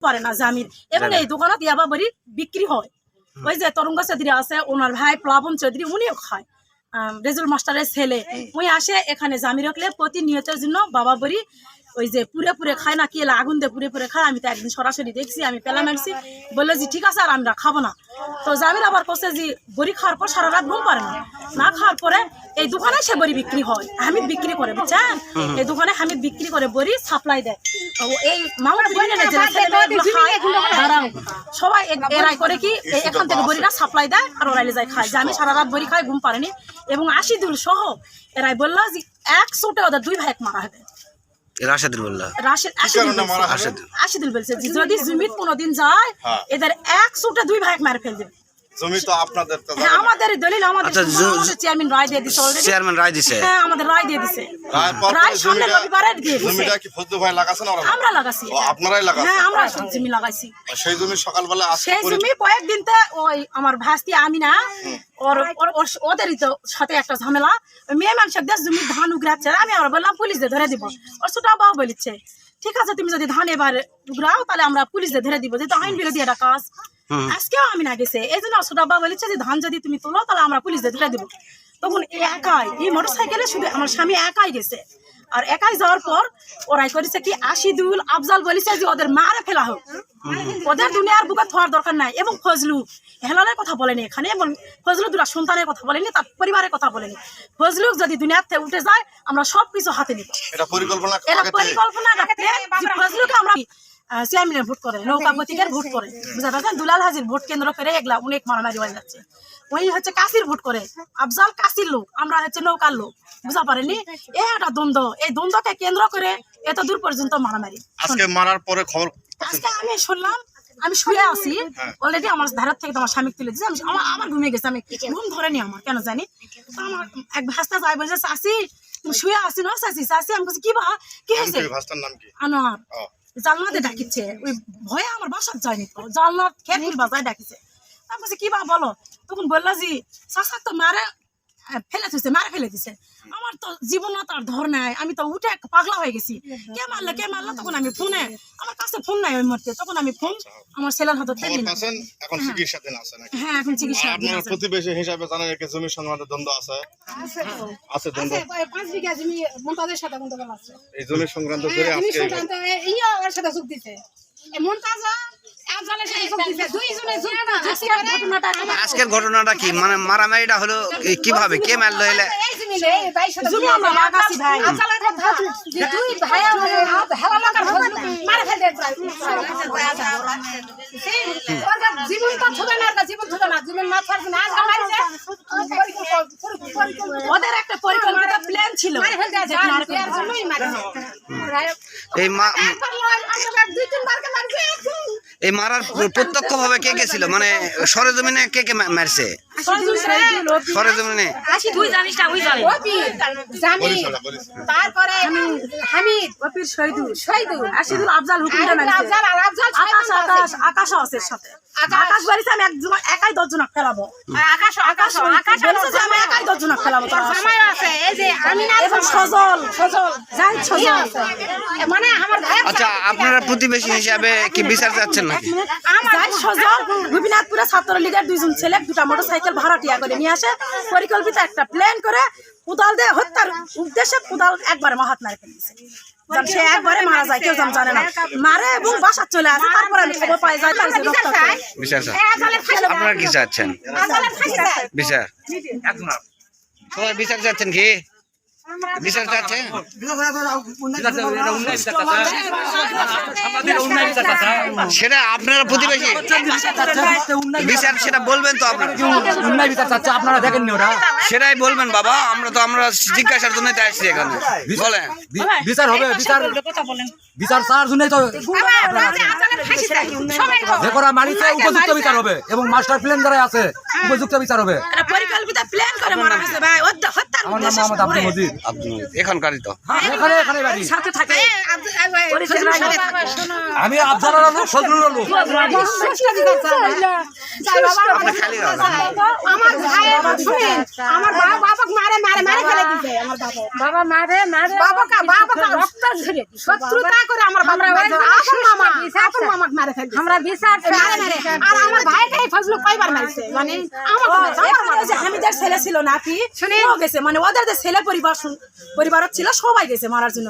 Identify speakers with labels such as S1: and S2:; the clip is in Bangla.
S1: পারে না জামিন এবং এই দোকানত ইয়াবা বড়ি বিক্রি হয়। ওই যে তরঙ্গ চৌধুরী আছে, ওনার ভাই প্লাবন চৌধুরী, উনিও খায়, রেজুল মাস্টারের ছেলে। উনি আসে এখানে জামি রাখলে প্রতিনিয়তের জন্য বাবা বড়ি ওই যে পুরে পুরে খায় না, কি আগুন দিয়ে পুরে পুরে খায়। আমি তো একদিন সরাসরি দেখছি, আমি পেলাম আনছি, বললো যে ঠিক আছে আর আমরা খাবো না। তো জামির আবার করছে যে বড়ি খাওয়ার পর সারা রাত ঘুম পারে না খাওয়ার পরে এই দোকানে সে বড়ি বিক্রি হয়, হামিদ বিক্রি করে, বুঝছেন? এই দোকানে হামিদ বিক্রি করে বড়ি সাপ্লাই দেয়। এই মামুন সবাই এরাই করে কি এখান থেকে বড়িটা সাপ্লাই দেয় আর ওরাইলে যায় খায়। জামি সারা রাত বড়ি খায়, ঘুম পারেনি। এবং আশিদুল সহ এরাই বললো যে 100 ওদের 2 ভাই মারা হবে। আশিদুল বলছে যদি জমিত কোনোদিন যায় এদের 100 2 ভাই মারে ফেল দেবে।
S2: জমি তো আপনাদের,
S1: আমাদের দলিল, আমাদের চেয়ারম্যান রায় দিয়ে দিছে অলরেডি। চেয়ারম্যান রায় দিছে? হ্যাঁ, আমাদের রায় দিয়ে দিছে। রায় সামনে রবিবারে দিয়ে দিছে।
S2: জমিটা কি ফজলু ভাই লাগাছেন?
S1: আমরা লাগাইছি।
S2: আপনারাই লাগাইছেন?
S1: হ্যাঁ, আমরা জমি লাগাইছি।
S2: সেই জমি সকালবেলা
S1: সেই জমি কয়েকদিন তে ওই আমার ভাস্তি আমিনা ওদেরই তো সাথে একটা ঝামেলা, মেয়ে মানুষদের জমি ধান উগরাচ্ছে। আমি আবার বললাম পুলিশ দিয়ে ধরে দিব। ওর ছোট বাবা বলিচ্ছে ঠিক আছে তুমি যদি ধান এবার উগরাও তাহলে আমরা পুলিশ দিয়ে ধরে দিব, যেহেতু আইন বিরোধী একটা কাজ। আজকেও আমি না গেছে, এই জন্য ছোট বাবা বলেছে যে ধান যদি তুমি তোলো তাহলে আমরা পুলিশ দিয়ে ধরে দিব। তখন একাই এই মোটর সাইকেলে শুধু আমার স্বামী একাই গেছে। আর একাই যাওয়ার পর ওরাই করেছে কি আশিদুল আফজাল বলেছে যে ওদের মারে ফেলা হোক, ওদের দুনিয়ার বুকে থাকার দরকার নাই। এবং ফজলু হেলালের কথা বলেনি এখানে, এবং ফজলু দুটা সন্তানের কথা বলেনি, তার পরিবারের কথা বলেনি। ফজলু যদি দুনিয়ার থেকে উঠে যায় আমরা সবকিছু হাতে নিব।
S2: এটা পরিকল্পনা
S1: রাখতে ফজলুকে আমরা চেয়ারম্যানের ভোট করে, নৌকা প্রতীকের ভোট করে, বুঝতে পারছেন? দুলাল হাজির ভোট কেন্দ্র করে এগুলা অনেক মারামারি হয়ে যাচ্ছে। ওই হচ্ছে কাশির ভোট করে, আফজাল কাশির লোক, আমরা হচ্ছে নৌকার লোক, বুঝা পারেনি? একটা দ্বন্দ্ব, এই দ্বন্দ্বকে কেন্দ্র করে এত দূর পর্যন্ত মারামারি।
S2: আজকে মারার পরে খবর
S1: আজকে আমি শুনলাম, আমি শুয়ে আছি অলরেডি, আমার ধারের থেকে তোমার স্বামী তুলে দিচ্ছে, আমার ঘুমিয়ে গেছে, আমি ঘুম ধরেনি আমার, কেন জানি। আমার এক ভাস্তা যাই বলছে চাষি তুমি শুয়ে আসি না? চাষি চাষি আমি বলছি কি বা কি হয়েছে? আনোয়ার জানলাতে ডাকিচ্ছে, ওই ভয়ে আমার বাসার যায়নি, তো জানলা খেয়ে বাজায় ডাকিছে। আমি বলছি কি বা বলো? তখন বললো যে চাষা তো মারে ফেলে দিছে। আমার তো জীবন তার ধর নাই, আমি তো উঠে পাগলা হয়ে গেছি, কে মারলো। তখন আমি ফোনে, আমার কাছে ফোন নাই ওই মুহূর্তে, তখন আমি ফোন আমার ছেলের হাতে দিলাম।
S2: এখন চিকিৎসাধীন আছে নাকি?
S1: হ্যাঁ, এখন চিকিৎসা।
S2: আপনারা প্রতিবেশী হিসাবে জানেন এর জমির সংক্রান্ত দ্বন্দ্ব আছে? আছে দ্বন্দ্ব,
S3: 5 বিঘা জমি মুনতাজের সাথে দ্বন্দ্ব আছে।
S2: এই জমির সংক্রান্ত করে
S3: আজকে সংক্রান্ত ইয়া ওর সাথে যোগ দিতে মুনতাজা
S4: আজকের ঘটনাটা কি, মানে মারামারিটা হলো কিভাবে, কে মারলো? এলে
S1: ওদের একটা পরিকল্পিত প্ল্যান ছিল।
S4: এই মারার প্রত্যক্ষ ভাবে কে গেছিল, মানে সরেজমিনে কে কে মারছে? সরেজমিনে
S3: তারপরে হামিদ, শহীদুল,
S1: আশিদুল আফজাল, আকাশ আছে সাথে। আকাশ বাড়িতে আমি একাই 10 জন ফেলাবো। আমি একাই 10 জন ফেলাবো।
S3: মানে আমার
S4: আচ্ছা, আপনারা প্রতিবেশী হিসাবে কি বিচার চাচ্ছেন নাকি?
S1: গোপীনাথপুরে ছাত্রলীগের 2 জন ছেলে 2টা মোটরসাইকেল ভাড়াটিয়া করে নিয়ে আসে, পরিকল্পিত একটা প্ল্যান করে কোদাল দিয়ে হত্যার উদ্দেশ্যে কোদাল একবারে মাহাত মারে ফেলেছে। সে একবারে মারা যায়, কেউ জানে না, মারে এবং বাসা চলে আসে। তারপরে আমি খবর পাই যাই
S4: বিচার আপনারা কি চাচ্ছেন? বিচার সবাই বিচার চাচ্ছেন কি? বিচার চাচ্ছেন? সেটা আপনারা প্রতিবেশী বিচার সেটা বলবেন তো,
S5: আপনারা দেখেননি ওরা,
S4: সেটাই বলবেন বাবা। আমরা জিজ্ঞাসার জন্য আসছি এখানে, বলেন
S5: বিচার হবে, বিচার তার জন্যই তো যে করা মারিতে উপযুক্ত বিচার হবে, এবং মাস্টার প্ল্যান যারা আছে উপযুক্ত বিচার হবে।
S1: পরিকল্পিত প্ল্যান করে মারা হয়েছে ভাই, হত্যা
S5: আমার নাম মোহাম্মদ আব্দুল মজিদ।
S4: আব্দুল মজিদ এখানকারই তো।
S5: এখানে এখানে বাড়ি।
S1: সাথে থাকে
S5: আমি আফজালের লোক, ফজলুরের লোক।
S4: আপনি খালি গান।
S3: আমার ভাইয়ের শুনেন, আমার বাবাকে মারে মারে মারে ফেলে দিছে আমার বাবা।
S6: বাবা মারে মারে
S3: বাবাকে
S6: রক্ত ঝরে
S3: শত্রুতা করে আমার বাবা আপন মামাকে মারে ফেলে দিছে।
S6: আমরা বিচার
S3: মারে মারে আর আমার ভাইটাই ফজলু কয়বার মারছে মানে আমাকে মারছে, আমার
S1: এখানে যে হামিদের ছেলে ছিল নাকি, ও গেছে মানে ওদের যে ছেলে পরিবার ছিল সবাই গেছে মারার জন্য।